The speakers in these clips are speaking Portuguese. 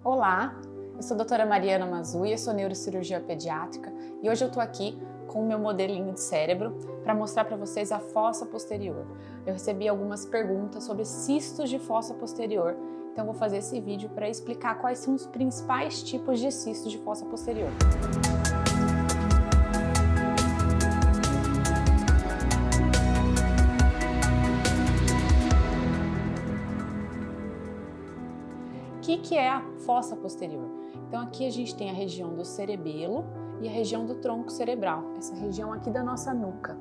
Olá, eu sou a doutora Mariana Mazui, eu sou neurocirurgia pediátrica e hoje eu tô aqui com o meu modelinho de cérebro para mostrar para vocês a fossa posterior. Eu recebi algumas perguntas sobre cistos de fossa posterior, então eu vou fazer esse vídeo para explicar quais são os principais tipos de cistos de fossa posterior. O que é a fossa posterior? Então aqui a gente tem a região do cerebelo e a região do tronco cerebral, essa região aqui da nossa nuca.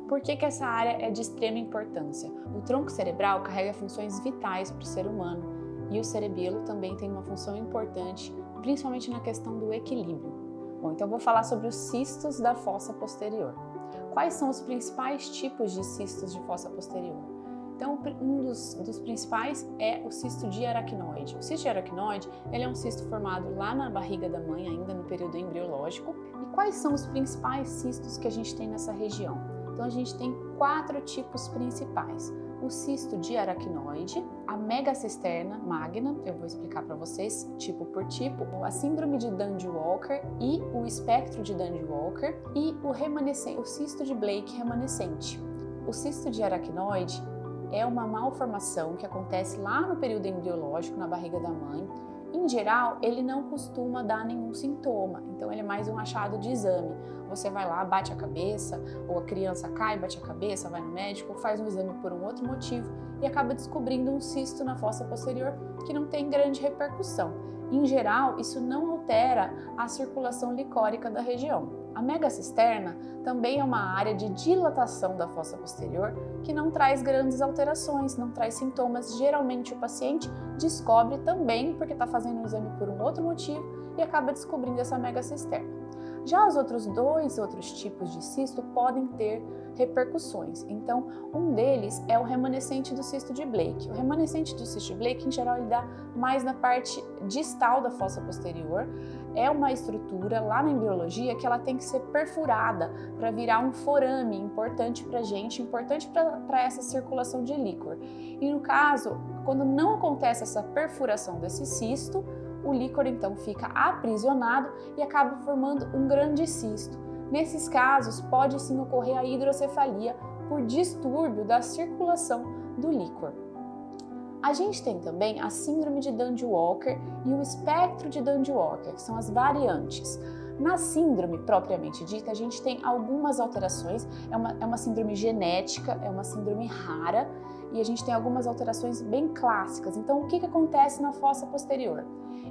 Por que essa área é de extrema importância? O tronco cerebral carrega funções vitais para o ser humano e o cerebelo também tem uma função importante, principalmente na questão do equilíbrio. Bom, então eu vou falar sobre os cistos da fossa posterior. Quais são os principais tipos de cistos de fossa posterior? Então, um dos principais é o cisto de aracnoide. O cisto de aracnoide, ele é um cisto formado lá na barriga da mãe, ainda no período embriológico. E quais são os principais cistos que a gente tem nessa região? Então, a gente tem 4 tipos principais. O cisto de aracnoide, a megacisterna magna, eu vou explicar para vocês tipo por tipo, a síndrome de Dandy-Walker e o espectro de Dandy-Walker e o cisto de Blake remanescente. O cisto de aracnoide é uma malformação que acontece lá no período embriológico, na barriga da mãe. Em geral, ele não costuma dar nenhum sintoma, então ele é mais um achado de exame. Você vai lá, bate a cabeça, ou a criança cai, bate a cabeça, vai no médico, ou faz um exame por um outro motivo e acaba descobrindo um cisto na fossa posterior que não tem grande repercussão. Em geral, isso não altera a circulação licórica da região. A megacisterna também é uma área de dilatação da fossa posterior que não traz grandes alterações, não traz sintomas. Geralmente o paciente descobre também porque está fazendo o exame por um outro motivo e acaba descobrindo essa megacisterna. Já os outros tipos de cisto podem ter repercussões. Então, um deles é o remanescente do cisto de Blake. O remanescente do cisto de Blake, em geral, ele dá mais na parte distal da fossa posterior. É uma estrutura lá na embriologia que ela tem que ser perfurada para virar um forame importante para a gente, importante para essa circulação de líquor. E no caso, quando não acontece essa perfuração desse cisto, o líquor então fica aprisionado e acaba formando um grande cisto. Nesses casos, pode sim ocorrer a hidrocefalia por distúrbio da circulação do líquor. A gente tem também a síndrome de Dandy-Walker e o espectro de Dandy-Walker, que são as variantes. Na síndrome propriamente dita, a gente tem algumas alterações, é uma síndrome genética, é uma síndrome rara e a gente tem algumas alterações bem clássicas. Então, o que acontece na fossa posterior?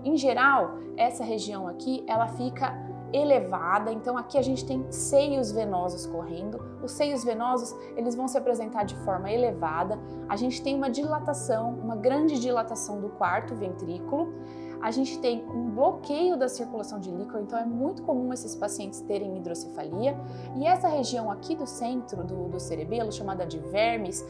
Em geral, essa região aqui, ela fica elevada, então aqui a gente tem seios venosos correndo. Os seios venosos, eles vão se apresentar de forma elevada. A gente tem uma dilatação, uma grande dilatação do quarto ventrículo. A gente tem um bloqueio da circulação de líquor, então é muito comum esses pacientes terem hidrocefalia. E essa região aqui do centro do cerebelo, chamada de vermes,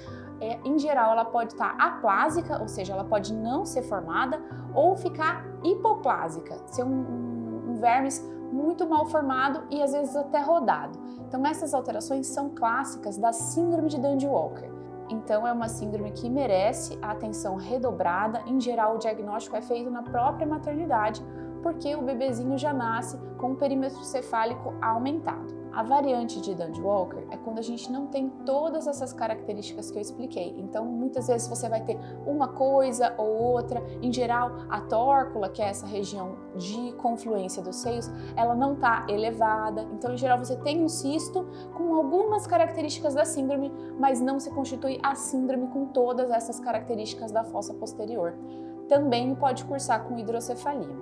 em geral ela pode estar aplásica, ou seja, ela pode não ser formada, ou ficar hipoplásica, ser um vermes muito mal formado e às vezes até rodado. Então essas alterações são clássicas da síndrome de Dandy-Walker. Então é uma síndrome que merece a atenção redobrada. Em geral, o diagnóstico é feito na própria maternidade, porque o bebezinho já nasce com um perímetro cefálico aumentado. A variante de Dandy-Walker é quando a gente não tem todas essas características que eu expliquei. Então, muitas vezes você vai ter uma coisa ou outra. Em geral, a tórcula, que é essa região de confluência dos seios, ela não está elevada. Então, em geral, você tem um cisto com algumas características da síndrome, mas não se constitui a síndrome com todas essas características da fossa posterior. Também pode cursar com hidrocefalia.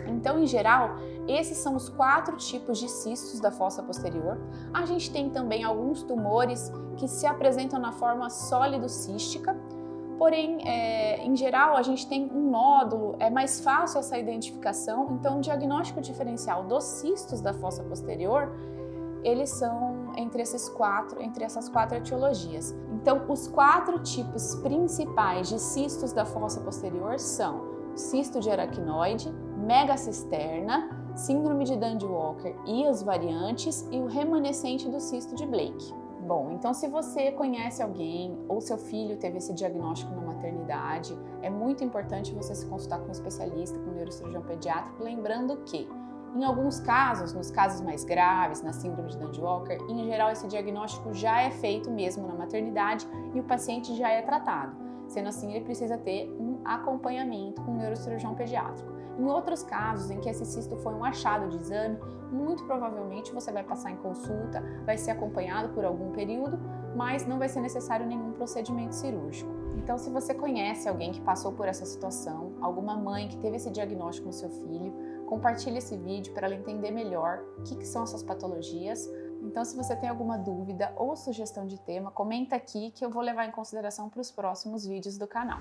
Então, em geral, esses são os 4 tipos de cistos da fossa posterior. A gente tem também alguns tumores que se apresentam na forma sólido-cística, porém, em geral, a gente tem um nódulo, é mais fácil essa identificação. Então, o diagnóstico diferencial dos cistos da fossa posterior, eles são entre essas 4 etiologias. Então, os 4 tipos principais de cistos da fossa posterior são cisto de aracnoide, megacisterna, síndrome de Dandy-Walker e as variantes e o remanescente do cisto de Blake. Bom, então se você conhece alguém ou seu filho teve esse diagnóstico na maternidade, é muito importante você se consultar com um especialista, com um neurocirurgião pediátrico, lembrando que, em alguns casos, nos casos mais graves, na síndrome de Dunning-Walker, em geral esse diagnóstico já é feito mesmo na maternidade e o paciente já é tratado. Sendo assim, ele precisa ter um acompanhamento com um neurocirurgião pediátrico. Em outros casos, em que esse cisto foi um achado de exame, muito provavelmente você vai passar em consulta, vai ser acompanhado por algum período, mas não vai ser necessário nenhum procedimento cirúrgico. Então, se você conhece alguém que passou por essa situação, alguma mãe que teve esse diagnóstico no seu filho, compartilhe esse vídeo para ela entender melhor o que são essas patologias. Então, se você tem alguma dúvida ou sugestão de tema, comenta aqui que eu vou levar em consideração para os próximos vídeos do canal.